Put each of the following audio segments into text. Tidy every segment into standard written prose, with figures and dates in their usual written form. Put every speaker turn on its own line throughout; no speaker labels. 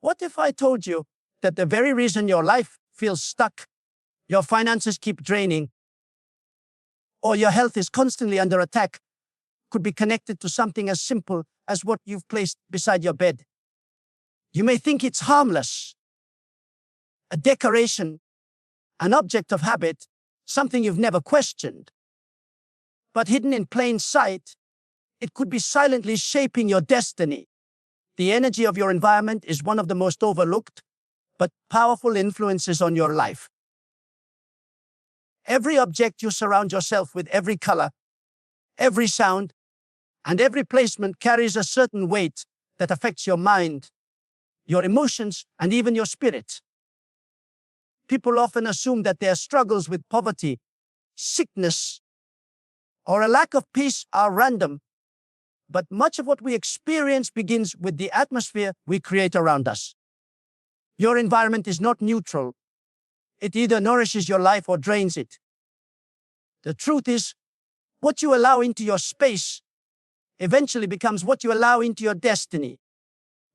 What if I told you that the very reason your life feels stuck, your finances keep draining, or your health is constantly under attack could be connected to something as simple as what you've placed beside your bed? You may think it's harmless, a decoration, an object of habit, something you've never questioned. But hidden in plain sight, it could be silently shaping your destiny. The energy of your environment is one of the most overlooked but powerful influences on your life. Every object you surround yourself with, every color, every sound, and every placement carries a certain weight that affects your mind, your emotions, and even your spirit. People often assume that their struggles with poverty, sickness, or a lack of peace are random, but much of what we experience begins with the atmosphere we create around us. Your environment is not neutral. It either nourishes your life or drains it. The truth is, what you allow into your space eventually becomes what you allow into your destiny.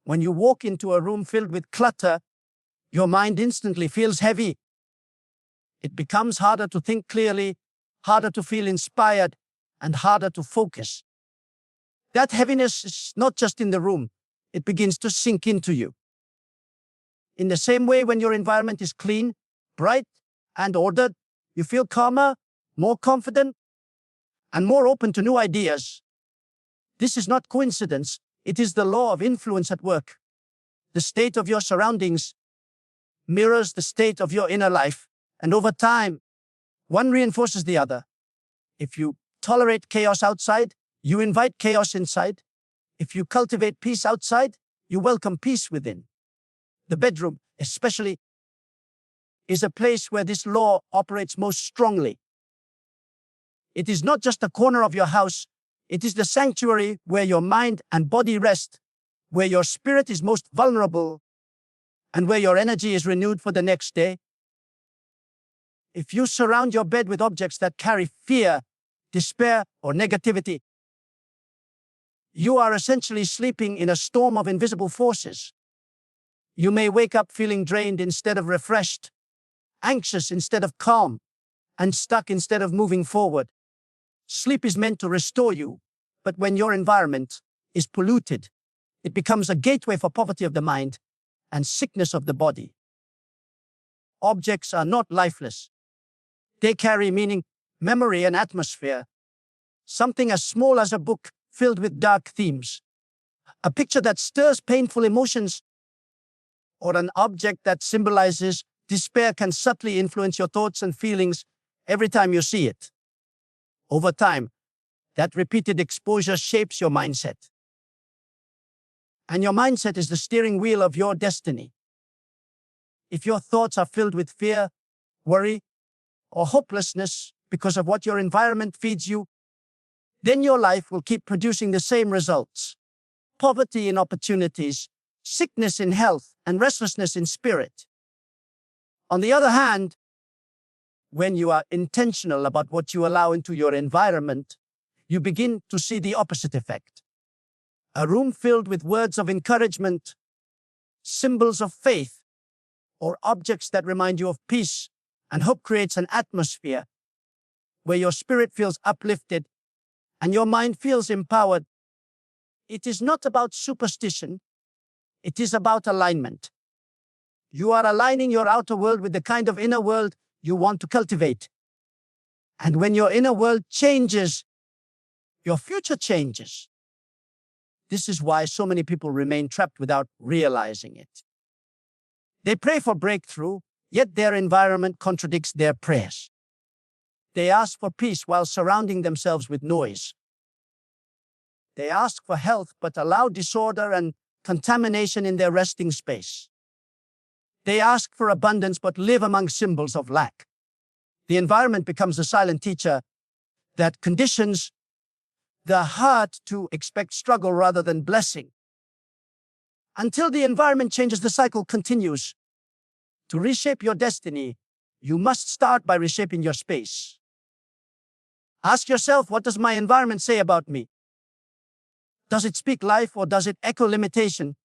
When you walk into a room filled with clutter, your mind instantly feels heavy. It becomes harder to think clearly, harder to feel inspired, and harder to focus. That heaviness is not just in the room, it begins to sink into you. In the same way, when your environment is clean, bright, and ordered, you feel calmer, more confident, and more open to new ideas. This is not coincidence, it is the law of influence at work. The state of your surroundings mirrors the state of your inner life, and over time, one reinforces the other. If you tolerate chaos outside, you invite chaos inside. If you cultivate peace outside, you welcome peace within. The bedroom, especially, is a place where this law operates most strongly. It is not just a corner of your house, it is the sanctuary where your mind and body rest, where your spirit is most vulnerable, and where your energy is renewed for the next day. If you surround your bed with objects that carry fear, despair, or negativity, you are essentially sleeping in a storm of invisible forces. You may wake up feeling drained instead of refreshed, anxious instead of calm, and stuck instead of moving forward. Sleep is meant to restore you, but when your environment is polluted, it becomes a gateway for poverty of the mind and sickness of the body. Objects are not lifeless. They carry meaning, memory, and atmosphere. Something as small as a book filled with dark themes, a picture that stirs painful emotions, or an object that symbolizes despair can subtly influence your thoughts and feelings every time you see it. Over time, that repeated exposure shapes your mindset. And your mindset is the steering wheel of your destiny. If your thoughts are filled with fear, worry, or hopelessness because of what your environment feeds you, then your life will keep producing the same results: poverty in opportunities, sickness in health, and restlessness in spirit. On the other hand, when you are intentional about what you allow into your environment, you begin to see the opposite effect. A room filled with words of encouragement, symbols of faith, or objects that remind you of peace and hope creates an atmosphere where your spirit feels uplifted and your mind feels empowered. It is not about superstition, it is about alignment. You are aligning your outer world with the kind of inner world you want to cultivate. And when your inner world changes, your future changes. This is why so many people remain trapped without realizing it. They pray for breakthrough, yet their environment contradicts their prayers. They ask for peace while surrounding themselves with noise. They ask for health but allow disorder and contamination in their resting space. They ask for abundance but live among symbols of lack. The environment becomes a silent teacher that conditions the heart to expect struggle rather than blessing. Until the environment changes, the cycle continues. To reshape your destiny, you must start by reshaping your space. Ask yourself, what does my environment say about me? Does it speak life or does it echo limitation?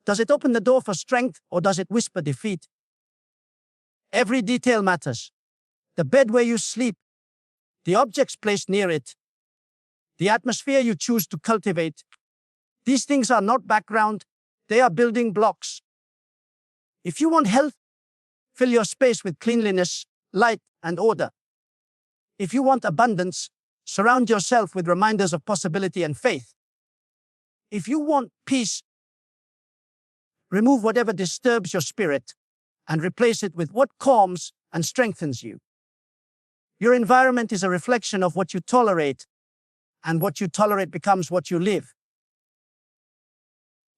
Does it open the door for strength or does it whisper defeat? Every detail matters. The bed where you sleep, the objects placed near it, the atmosphere you choose to cultivate. These things are not background, they are building blocks. If you want health, fill your space with cleanliness, light, and order. If you want abundance, surround yourself with reminders of possibility and faith. If you want peace, remove whatever disturbs your spirit and replace it with what calms and strengthens you. Your environment is a reflection of what you tolerate, and what you tolerate becomes what you live.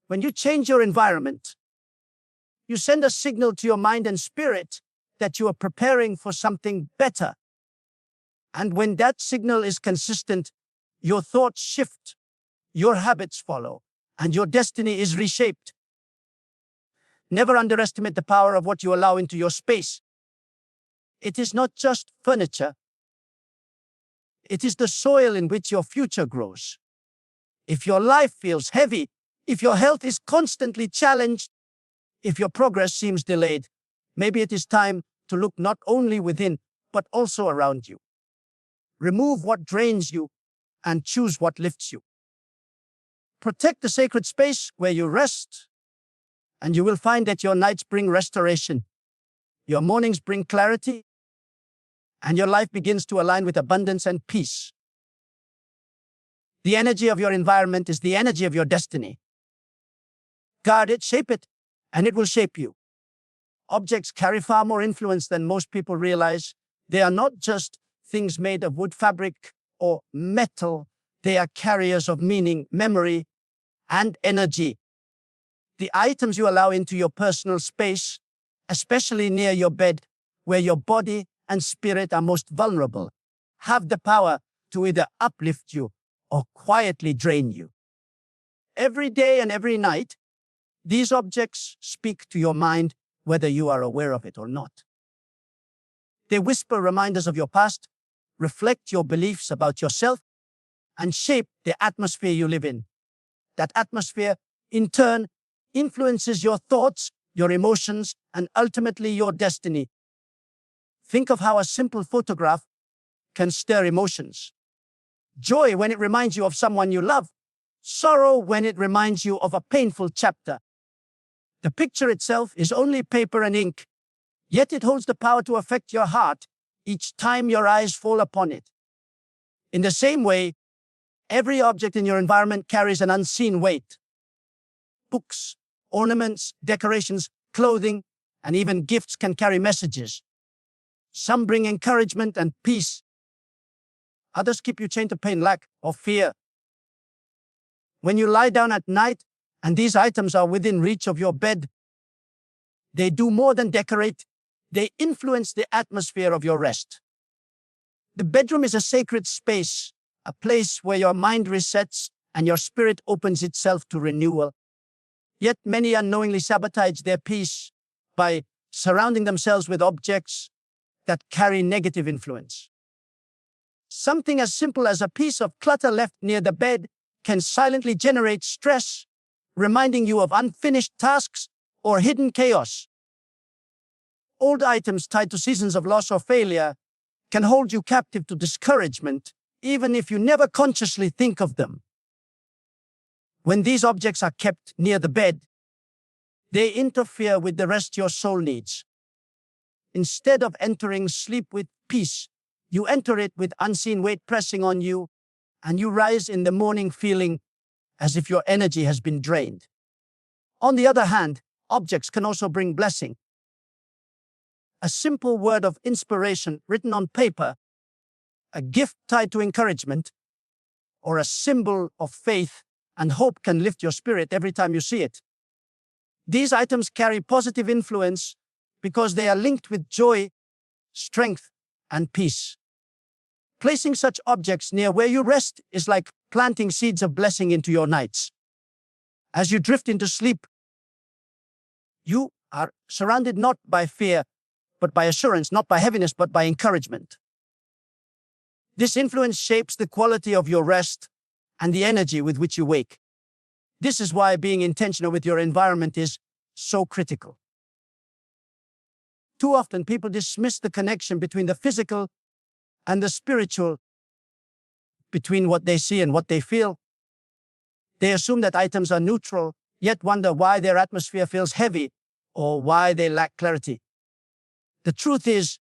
When you change your environment, you send a signal to your mind and spirit that you are preparing for something better. And when that signal is consistent, your thoughts shift, your habits follow, and your destiny is reshaped. Never underestimate the power of what you allow into your space. It is not just furniture. It is the soil in which your future grows. If your life feels heavy, if your health is constantly challenged, if your progress seems delayed, maybe it is time to look not only within, but also around you. Remove what drains you and choose what lifts you. Protect the sacred space where you rest, and you will find that your nights bring restoration, your mornings bring clarity, and your life begins to align with abundance and peace. The energy of your environment is the energy of your destiny. Guard it, shape it, and it will shape you. Objects carry far more influence than most people realize. They are not just things made of wood, fabric, or metal. They are carriers of meaning, memory, and energy. The items you allow into your personal space, especially near your bed, where your body and spirit are most vulnerable, have the power to either uplift you or quietly drain you. Every day and every night, these objects speak to your mind, whether you are aware of it or not. They whisper reminders of your past, reflect your beliefs about yourself, and shape the atmosphere you live in. That atmosphere, in turn, influences your thoughts, your emotions, and ultimately your destiny. Think of how a simple photograph can stir emotions. Joy when it reminds you of someone you love. Sorrow when it reminds you of a painful chapter. The picture itself is only paper and ink, yet it holds the power to affect your heart each time your eyes fall upon it. In the same way, every object in your environment carries an unseen weight. Books, ornaments, decorations, clothing, and even gifts can carry messages. Some bring encouragement and peace. Others keep you chained to pain, lack, or fear. When you lie down at night and these items are within reach of your bed, they do more than decorate. They influence the atmosphere of your rest. The bedroom is a sacred space, a place where your mind resets and your spirit opens itself to renewal. Yet many unknowingly sabotage their peace by surrounding themselves with objects that carry negative influence. Something as simple as a piece of clutter left near the bed can silently generate stress, reminding you of unfinished tasks or hidden chaos. Old items tied to seasons of loss or failure can hold you captive to discouragement, even if you never consciously think of them. When these objects are kept near the bed, they interfere with the rest your soul needs. Instead of entering sleep with peace, you enter it with unseen weight pressing on you, and you rise in the morning feeling as if your energy has been drained. On the other hand, objects can also bring blessing. A simple word of inspiration written on paper, a gift tied to encouragement, or a symbol of faith and hope can lift your spirit every time you see it. These items carry positive influence because they are linked with joy, strength, and peace. Placing such objects near where you rest is like planting seeds of blessing into your nights. As you drift into sleep, you are surrounded not by fear, but by assurance, not by heaviness, but by encouragement. This influence shapes the quality of your rest and the energy with which you wake. This is why being intentional with your environment is so critical. Too often, people dismiss the connection between the physical and the spiritual, between what they see and what they feel. They assume that items are neutral, yet wonder why their atmosphere feels heavy or why they lack clarity. The truth is,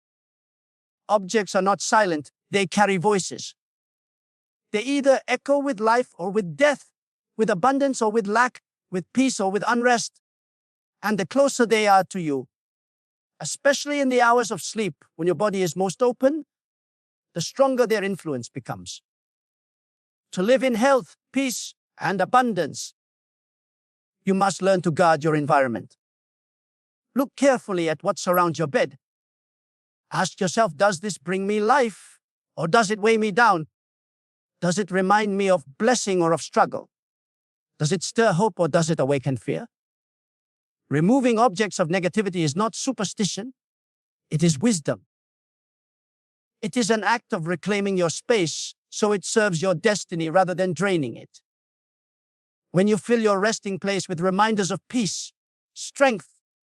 objects are not silent, they carry voices. They either echo with life or with death, with abundance or with lack, with peace or with unrest. And the closer they are to you, especially in the hours of sleep when your body is most open, the stronger their influence becomes. To live in health, peace, and abundance, you must learn to guard your environment. Look carefully at what surrounds your bed. Ask yourself, does this bring me life or does it weigh me down? Does it remind me of blessing or of struggle? Does it stir hope or does it awaken fear? Removing objects of negativity is not superstition, it is wisdom. It is an act of reclaiming your space so it serves your destiny rather than draining it. When you fill your resting place with reminders of peace, strength,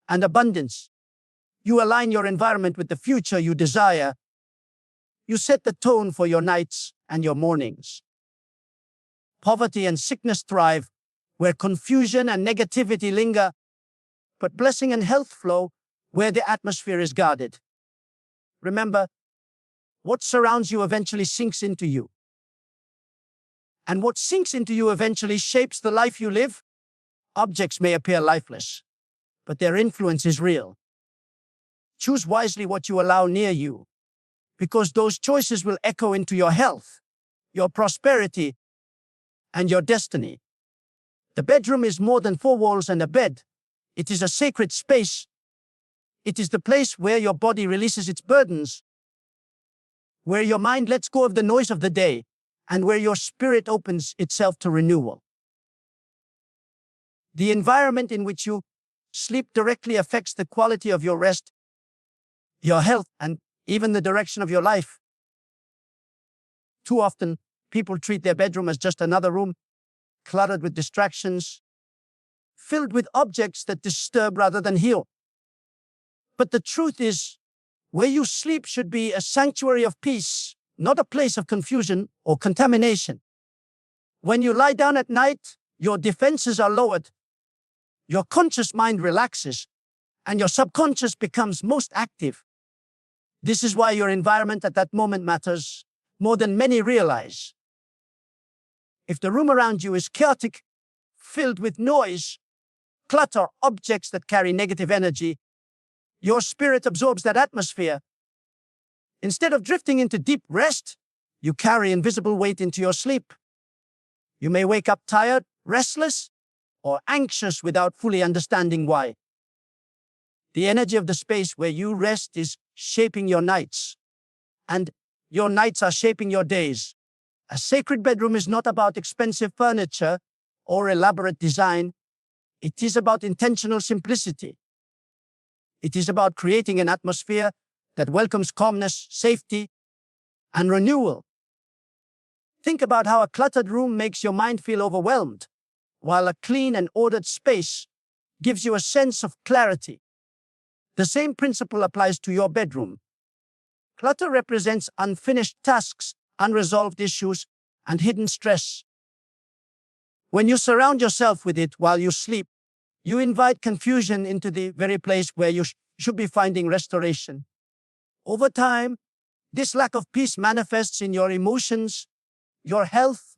and abundance, you align your environment with the future you desire. You set the tone for your nights and your mornings. Poverty and sickness thrive where confusion and negativity linger, but blessing and health flow where the atmosphere is guarded. Remember, what surrounds you eventually sinks into you. And what sinks into you eventually shapes the life you live. Objects may appear lifeless, but their influence is real. Choose wisely what you allow near you, because those choices will echo into your health, your prosperity, and your destiny. The bedroom is more than four walls and a bed. It is a sacred space. It is the place where your body releases its burdens, where your mind lets go of the noise of the day, and where your spirit opens itself to renewal. The environment in which you sleep directly affects the quality of your rest, your health, and even the direction of your life. Too often, people treat their bedroom as just another room, cluttered with distractions, filled with objects that disturb rather than heal. But the truth is, where you sleep should be a sanctuary of peace, not a place of confusion or contamination. When you lie down at night, your defenses are lowered, your conscious mind relaxes, and your subconscious becomes most active. This is why your environment at that moment matters more than many realize. If the room around you is chaotic, filled with noise, clutter, objects that carry negative energy, your spirit absorbs that atmosphere. Instead of drifting into deep rest, you carry invisible weight into your sleep. You may wake up tired, restless, or anxious without fully understanding why. The energy of the space where you rest is shaping your nights, and your nights are shaping your days. A sacred bedroom is not about expensive furniture or elaborate design. It is about intentional simplicity. It is about creating an atmosphere that welcomes calmness, safety, and renewal. Think about how a cluttered room makes your mind feel overwhelmed, while a clean and ordered space gives you a sense of clarity. The same principle applies to your bedroom. Clutter represents unfinished tasks, unresolved issues, and hidden stress. When you surround yourself with it while you sleep, you invite confusion into the very place where you should be finding restoration. Over time, this lack of peace manifests in your emotions, your health,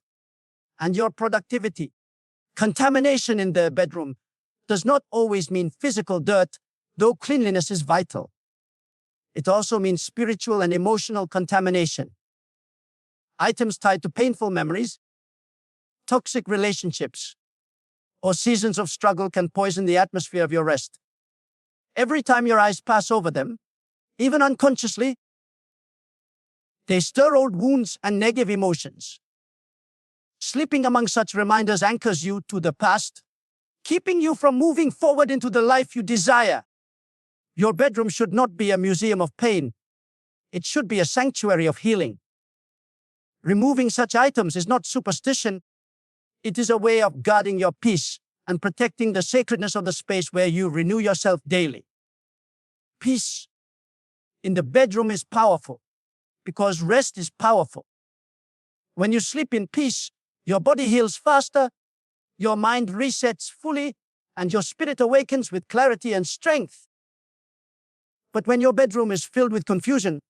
and your productivity. Contamination in the bedroom does not always mean physical dirt, though cleanliness is vital. It also means spiritual and emotional contamination. Items tied to painful memories, toxic relationships, or seasons of struggle can poison the atmosphere of your rest. Every time your eyes pass over them, even unconsciously, they stir old wounds and negative emotions. Sleeping among such reminders anchors you to the past, keeping you from moving forward into the life you desire. Your bedroom should not be a museum of pain. It should be a sanctuary of healing. Removing such items is not superstition. It is a way of guarding your peace and protecting the sacredness of the space where you renew yourself daily. Peace in the bedroom is powerful because rest is powerful. When you sleep in peace, your body heals faster, your mind resets fully, and your spirit awakens with clarity and strength. But when your bedroom is filled with confusion,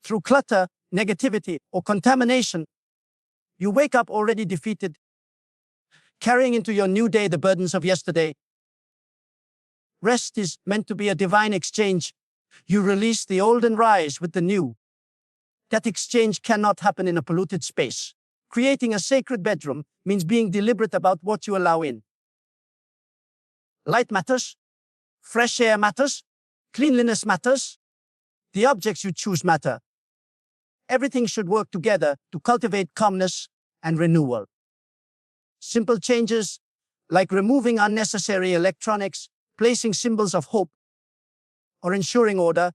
through clutter, negativity, or contamination, you wake up already defeated, carrying into your new day the burdens of yesterday. Rest is meant to be a divine exchange. You release the old and rise with the new. That exchange cannot happen in a polluted space. Creating a sacred bedroom means being deliberate about what you allow in. Light matters, fresh air matters, cleanliness matters, the objects you choose matter. Everything should work together to cultivate calmness and renewal. Simple changes like removing unnecessary electronics, placing symbols of hope, or ensuring order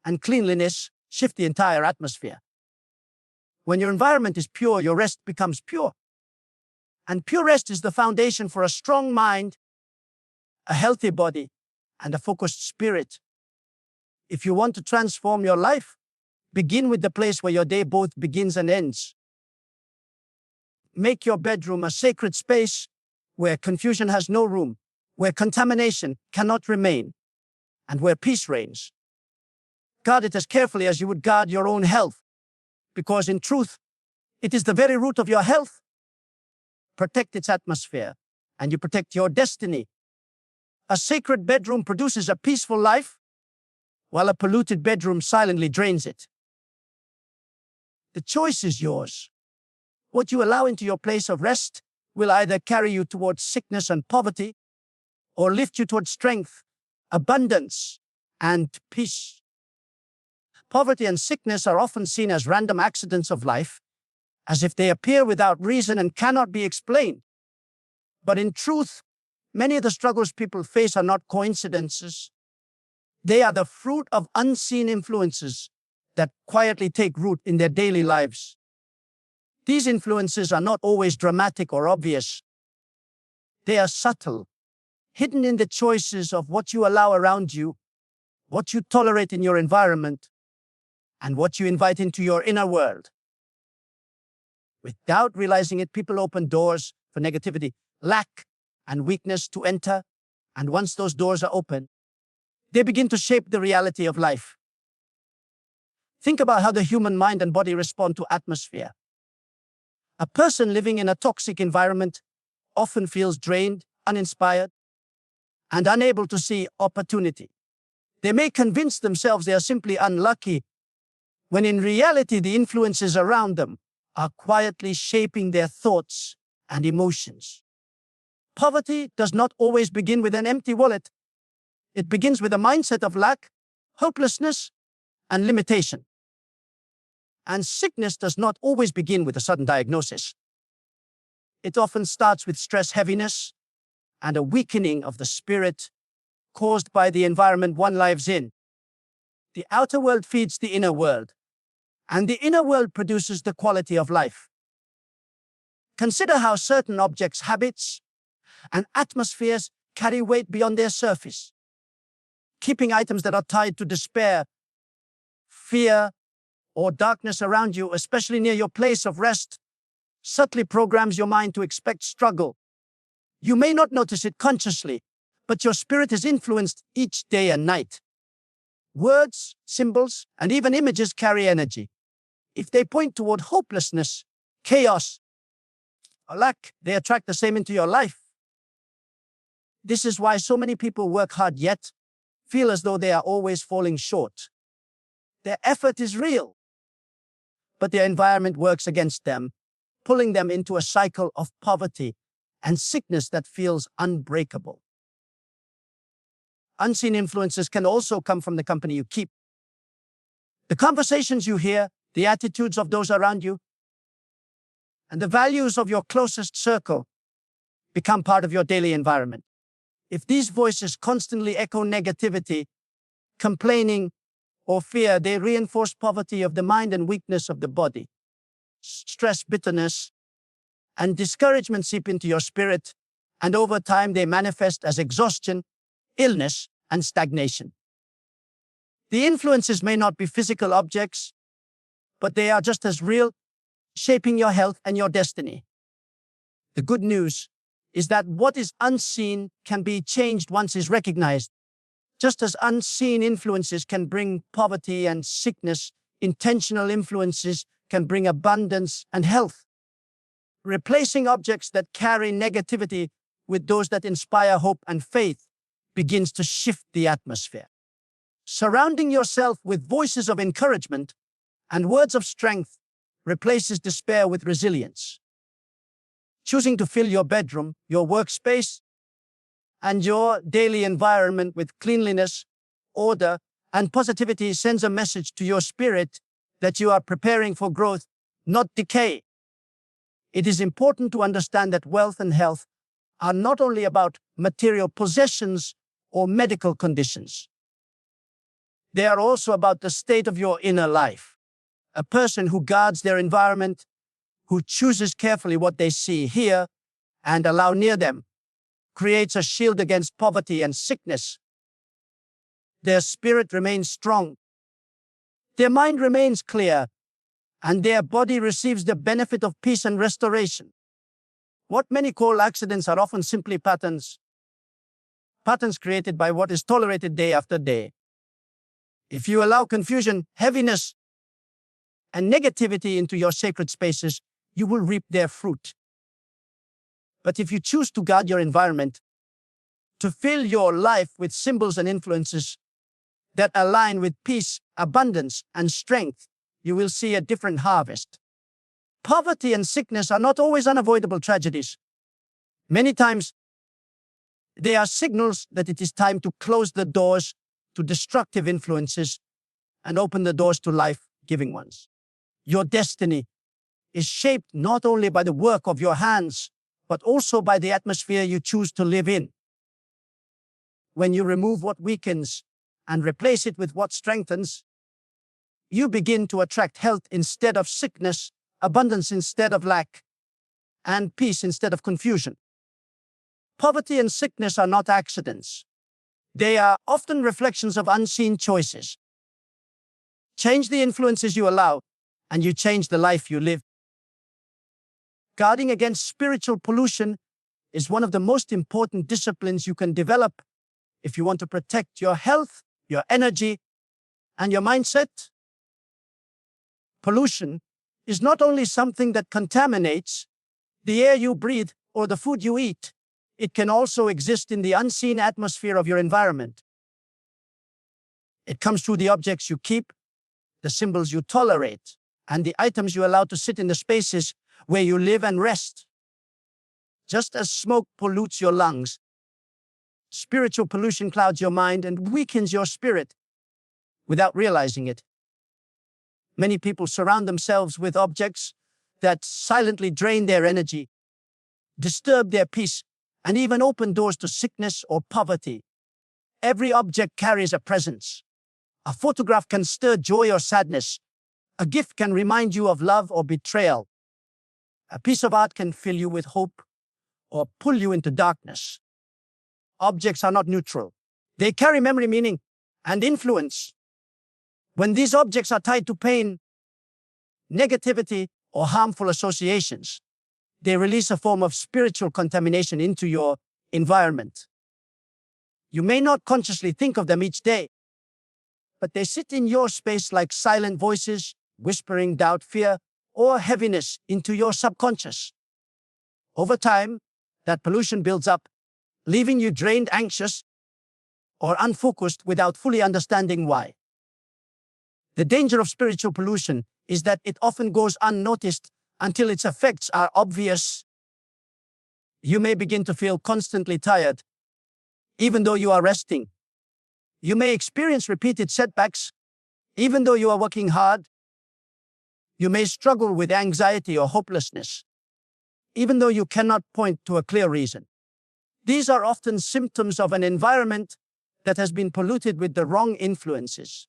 and cleanliness shift the entire atmosphere. When your environment is pure, your rest becomes pure. And pure rest is the foundation for a strong mind, a healthy body, and a focused spirit. If you want to transform your life, begin with the place where your day both begins and ends. Make your bedroom a sacred space where confusion has no room, where contamination cannot remain, and where peace reigns. Guard it as carefully as you would guard your own health, because in truth, it is the very root of your health. Protect its atmosphere, and you protect your destiny. A sacred bedroom produces a peaceful life, while a polluted bedroom silently drains it. The choice is yours. What you allow into your place of rest will either carry you towards sickness and poverty, or lift you towards strength, abundance, and peace. Poverty and sickness are often seen as random accidents of life, as if they appear without reason and cannot be explained. But in truth, many of the struggles people face are not coincidences. They are the fruit of unseen influences that quietly take root in their daily lives. These influences are not always dramatic or obvious. They are subtle, hidden in the choices of what you allow around you, what you tolerate in your environment, and what you invite into your inner world. Without realizing it, people open doors for negativity, lack, and weakness to enter, and once those doors are open, they begin to shape the reality of life. Think about how the human mind and body respond to atmosphere. A person living in a toxic environment often feels drained, uninspired, and unable to see opportunity. They may convince themselves they are simply unlucky, when in reality the influences around them are quietly shaping their thoughts and emotions. Poverty does not always begin with an empty wallet. It begins with a mindset of lack, hopelessness, and limitation. And sickness does not always begin with a sudden diagnosis. It often starts with stress, heaviness, and a weakening of the spirit caused by the environment one lives in. The outer world feeds the inner world, and the inner world produces the quality of life. Consider how certain objects, habits, and atmospheres carry weight beyond their surface. Keeping items that are tied to despair, fear, or darkness around you, especially near your place of rest, subtly programs your mind to expect struggle. You may not notice it consciously, but your spirit is influenced each day and night. Words, symbols, and even images carry energy. If they point toward hopelessness, chaos, or lack, they attract the same into your life. This is why so many people work hard yet feel as though they are always falling short. Their effort is real, but their environment works against them, pulling them into a cycle of poverty and sickness that feels unbreakable. Unseen influences can also come from the company you keep. The conversations you hear, the attitudes of those around you, and the values of your closest circle become part of your daily environment. If these voices constantly echo negativity, complaining, or fear, they reinforce poverty of the mind and weakness of the body. Stress, bitterness, and discouragement seep into your spirit, and over time they manifest as exhaustion, illness, and stagnation. The influences may not be physical objects, but they are just as real, shaping your health and your destiny. The good news is that what is unseen can be changed once it's recognized. Just as unseen influences can bring poverty and sickness, intentional influences can bring abundance and health. Replacing objects that carry negativity with those that inspire hope and faith begins to shift the atmosphere. Surrounding yourself with voices of encouragement and words of strength replaces despair with resilience. Choosing to fill your bedroom, your workspace, and your daily environment with cleanliness, order, and positivity sends a message to your spirit that you are preparing for growth, not decay. It is important to understand that wealth and health are not only about material possessions or medical conditions. They are also about the state of your inner life. A person who guards their environment, who chooses carefully what they see, hear, and allow near them, creates a shield against poverty and sickness. Their spirit remains strong. Their mind remains clear, and their body receives the benefit of peace and restoration. What many call accidents are often simply patterns created by what is tolerated day after day. If you allow confusion, heaviness, and negativity into your sacred spaces, you will reap their fruit. But if you choose to guard your environment, to fill your life with symbols and influences that align with peace, abundance, and strength, you will see a different harvest. Poverty and sickness are not always unavoidable tragedies. Many times, they are signals that it is time to close the doors to destructive influences and open the doors to life-giving ones. Your destiny is shaped not only by the work of your hands, but also by the atmosphere you choose to live in. When you remove what weakens and replace it with what strengthens, you begin to attract health instead of sickness, abundance instead of lack, and peace instead of confusion. Poverty and sickness are not accidents. They are often reflections of unseen choices. Change the influences you allow, and you change the life you live. Guarding against spiritual pollution is one of the most important disciplines you can develop if you want to protect your health, your energy, and your mindset. Pollution is not only something that contaminates the air you breathe or the food you eat, it can also exist in the unseen atmosphere of your environment. It comes through the objects you keep, the symbols you tolerate, and the items you allow to sit in the spaces where you live and rest. Just as smoke pollutes your lungs, spiritual pollution clouds your mind and weakens your spirit without realizing it. Many people surround themselves with objects that silently drain their energy, disturb their peace, and even open doors to sickness or poverty. Every object carries a presence. A photograph can stir joy or sadness. A gift can remind you of love or betrayal. A piece of art can fill you with hope or pull you into darkness. Objects are not neutral. They carry memory, meaning, and influence. When these objects are tied to pain, negativity, or harmful associations, they release a form of spiritual contamination into your environment. You may not consciously think of them each day, but they sit in your space like silent voices, whispering doubt, fear, or heaviness into your subconscious. Over time, that pollution builds up, leaving you drained, anxious, or unfocused without fully understanding why. The danger of spiritual pollution is that it often goes unnoticed until its effects are obvious. You may begin to feel constantly tired, even though you are resting. You may experience repeated setbacks, even though you are working hard. You may struggle with anxiety or hopelessness, even though you cannot point to a clear reason. These are often symptoms of an environment that has been polluted with the wrong influences.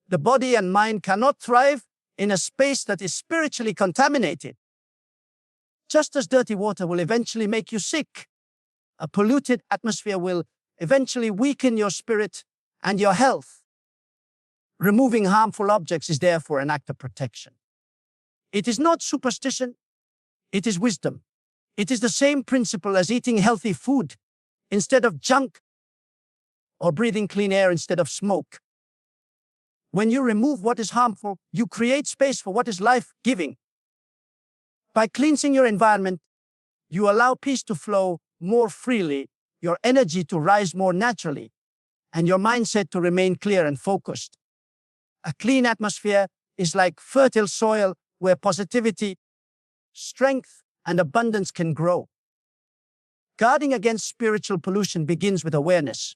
The body and mind cannot thrive in a space that is spiritually contaminated. Just as dirty water will eventually make you sick, a polluted atmosphere will eventually weaken your spirit and your health. Removing harmful objects is therefore an act of protection. It is not superstition, it is wisdom. It is the same principle as eating healthy food instead of junk or breathing clean air instead of smoke. When you remove what is harmful, you create space for what is life-giving. By cleansing your environment, you allow peace to flow more freely, your energy to rise more naturally, and your mindset to remain clear and focused. A clean atmosphere is like fertile soil where positivity, strength, and abundance can grow. Guarding against spiritual pollution begins with awareness.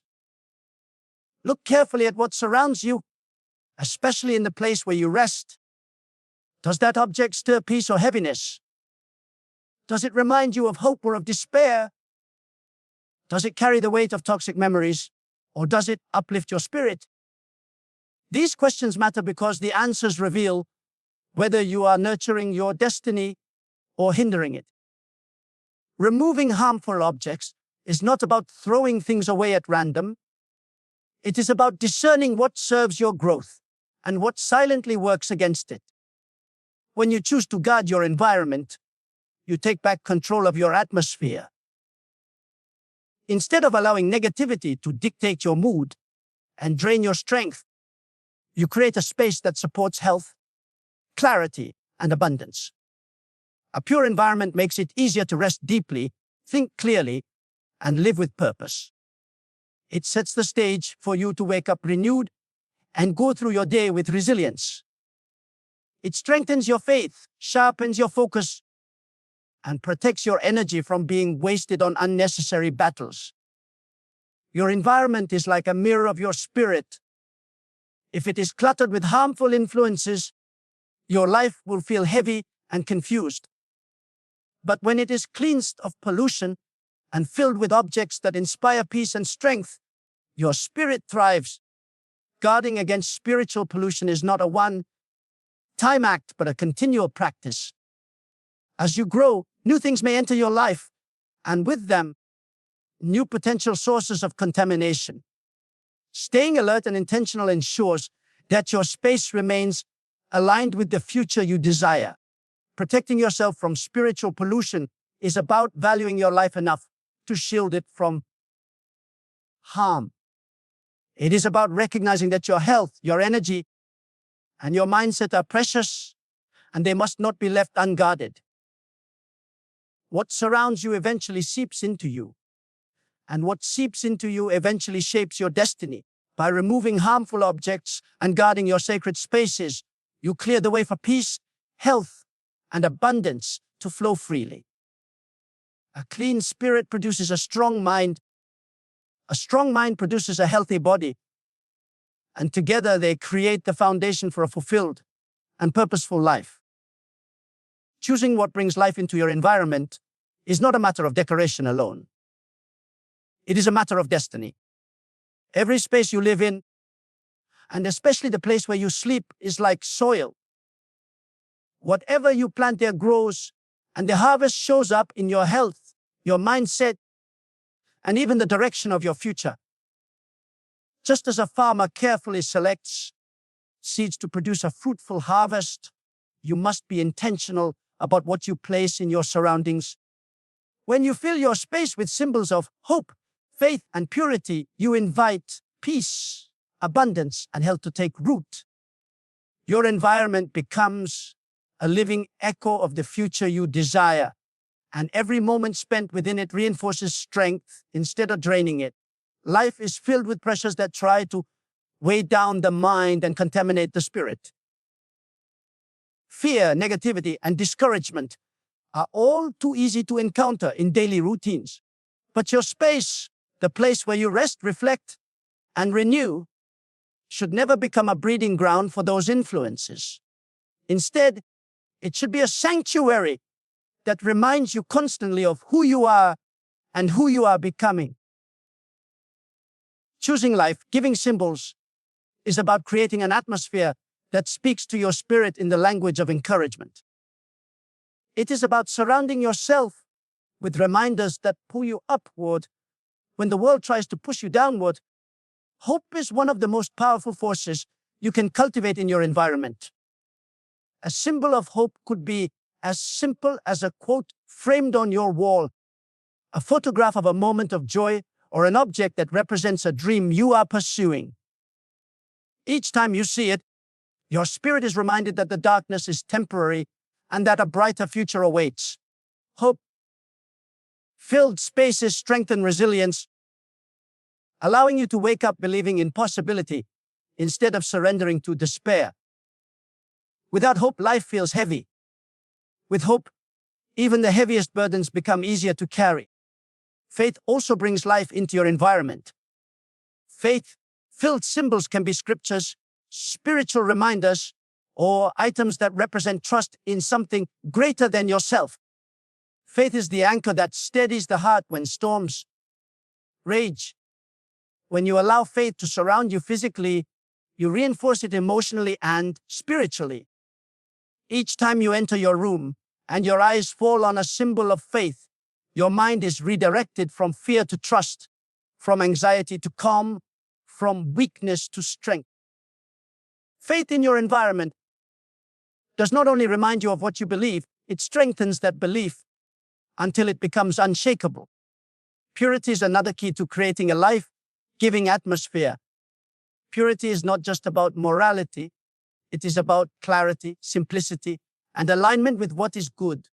Look carefully at what surrounds you, especially in the place where you rest. Does that object stir peace or heaviness? Does it remind you of hope or of despair? Does it carry the weight of toxic memories, or does it uplift your spirit? These questions matter because the answers reveal whether you are nurturing your destiny or hindering it. Removing harmful objects is not about throwing things away at random. It is about discerning what serves your growth and what silently works against it. When you choose to guard your environment, you take back control of your atmosphere. Instead of allowing negativity to dictate your mood and drain your strength, you create a space that supports health, clarity, and abundance. A pure environment makes it easier to rest deeply, think clearly, and live with purpose. It sets the stage for you to wake up renewed and go through your day with resilience. It strengthens your faith, sharpens your focus, and protects your energy from being wasted on unnecessary battles. Your environment is like a mirror of your spirit. If it is cluttered with harmful influences, your life will feel heavy and confused. But when it is cleansed of pollution and filled with objects that inspire peace and strength, your spirit thrives. Guarding against spiritual pollution is not a one-time act, but a continual practice. As you grow, new things may enter your life, and with them, new potential sources of contamination. Staying alert and intentional ensures that your space remains aligned with the future you desire. Protecting yourself from spiritual pollution is about valuing your life enough to shield it from harm. It is about recognizing that your health, your energy, and your mindset are precious, and they must not be left unguarded. What surrounds you eventually seeps into you, and what seeps into you eventually shapes your destiny. By removing harmful objects and guarding your sacred spaces, you clear the way for peace, health, and abundance to flow freely. A clean spirit produces a strong mind. A strong mind produces a healthy body. And together they create the foundation for a fulfilled and purposeful life. Choosing what brings life into your environment is not a matter of decoration alone. It is a matter of destiny. Every space you live in, and especially the place where you sleep, is like soil. Whatever you plant there grows, and the harvest shows up in your health, your mindset, and even the direction of your future. Just as a farmer carefully selects seeds to produce a fruitful harvest, you must be intentional about what you place in your surroundings. When you fill your space with symbols of hope, faith, and purity, you invite peace, abundance, and health to take root. Your environment becomes a living echo of the future you desire, and every moment spent within it reinforces strength instead of draining it. Life is filled with pressures that try to weigh down the mind and contaminate the spirit. Fear, negativity, and discouragement are all too easy to encounter in daily routines. But your space, the place where you rest, reflect, and renew, should never become a breeding ground for those influences. Instead, it should be a sanctuary that reminds you constantly of who you are and who you are becoming. Choosing life-giving symbols is about creating an atmosphere that speaks to your spirit in the language of encouragement. It is about surrounding yourself with reminders that pull you upward when the world tries to push you downward. Hope is one of the most powerful forces you can cultivate in your environment. A symbol of hope could be as simple as a quote framed on your wall, a photograph of a moment of joy, or an object that represents a dream you are pursuing. Each time you see it, your spirit is reminded that the darkness is temporary and that a brighter future awaits. Hope-filled spaces strengthen resilience, allowing you to wake up believing in possibility instead of surrendering to despair. Without hope, life feels heavy. With hope, even the heaviest burdens become easier to carry. Faith also brings life into your environment. Faith-filled symbols can be scriptures, spiritual reminders, or items that represent trust in something greater than yourself. Faith is the anchor that steadies the heart when storms rage. When you allow faith to surround you physically, you reinforce it emotionally and spiritually. Each time you enter your room and your eyes fall on a symbol of faith, your mind is redirected from fear to trust, from anxiety to calm, from weakness to strength. Faith in your environment does not only remind you of what you believe, it strengthens that belief until it becomes unshakable. Purity is another key to creating a life-giving atmosphere. Purity is not just about morality, it is about clarity, simplicity, and alignment with what is good.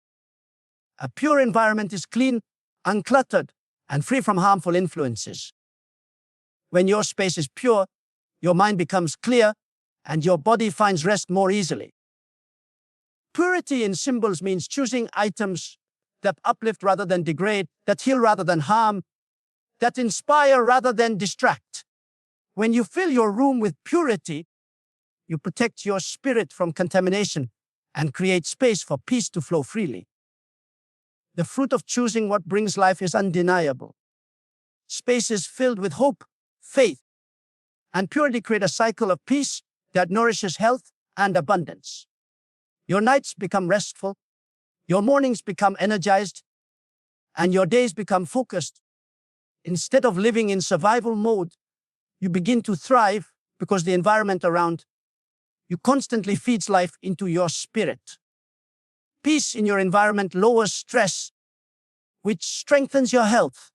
A pure environment is clean, uncluttered, and free from harmful influences. When your space is pure, your mind becomes clear, and your body finds rest more easily. Purity in symbols means choosing items that uplift rather than degrade, that heal rather than harm, that inspire rather than distract. When you fill your room with purity, you protect your spirit from contamination and create space for peace to flow freely. The fruit of choosing what brings life is undeniable. Spaces filled with hope, faith, and purity create a cycle of peace that nourishes health and abundance. Your nights become restful, your mornings become energized, and your days become focused. Instead of living in survival mode, you begin to thrive because the environment around you constantly feeds life into your spirit. Peace in your environment lowers stress, which strengthens your health.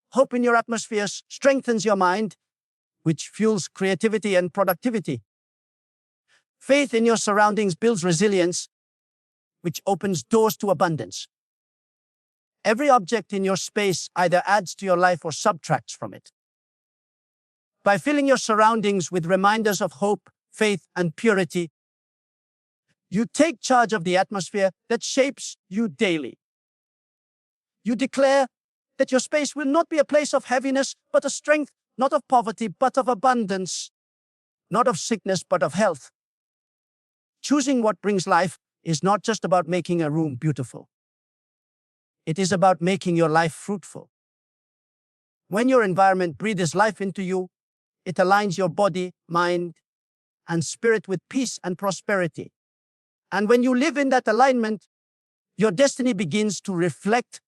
Hope in your atmosphere strengthens your mind, which fuels creativity and productivity. Faith in your surroundings builds resilience, which opens doors to abundance. Every object in your space either adds to your life or subtracts from it. By filling your surroundings with reminders of hope, faith, and purity, you take charge of the atmosphere that shapes you daily. You declare that your space will not be a place of heaviness, but of strength, not of poverty, but of abundance, not of sickness, but of health. Choosing what brings life is not just about making a room beautiful. It is about making your life fruitful. When your environment breathes life into you, it aligns your body, mind, and spirit with peace and prosperity. And when you live in that alignment, your destiny begins to reflect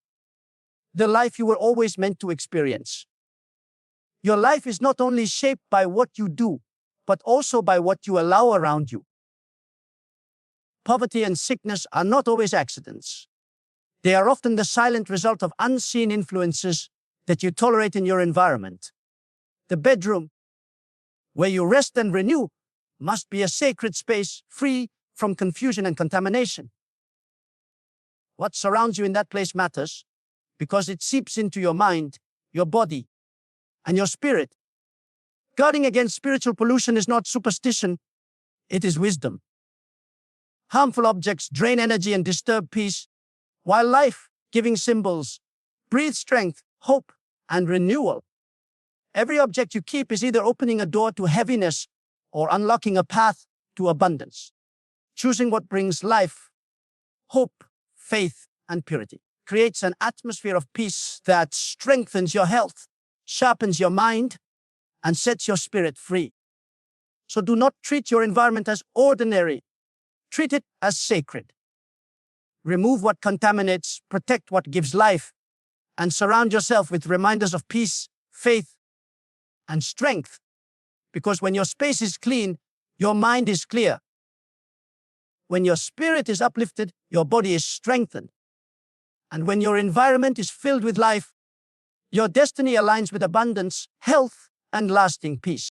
the life you were always meant to experience. Your life is not only shaped by what you do, but also by what you allow around you. Poverty and sickness are not always accidents. They are often the silent result of unseen influences that you tolerate in your environment. The bedroom, where you rest and renew, must be a sacred space free from confusion and contamination. What surrounds you in that place matters because it seeps into your mind, your body, and your spirit. Guarding against spiritual pollution is not superstition, it is wisdom. Harmful objects drain energy and disturb peace, while life-giving symbols breathe strength, hope, and renewal. Every object you keep is either opening a door to heaviness or unlocking a path to abundance. Choosing what brings life, hope, faith, and purity creates an atmosphere of peace that strengthens your health, sharpens your mind, and sets your spirit free. So do not treat your environment as ordinary. Treat it as sacred. Remove what contaminates, protect what gives life, and surround yourself with reminders of peace, faith, and strength. Because when your space is clean, your mind is clear. When your spirit is uplifted, your body is strengthened. And when your environment is filled with life, your destiny aligns with abundance, health, and lasting peace.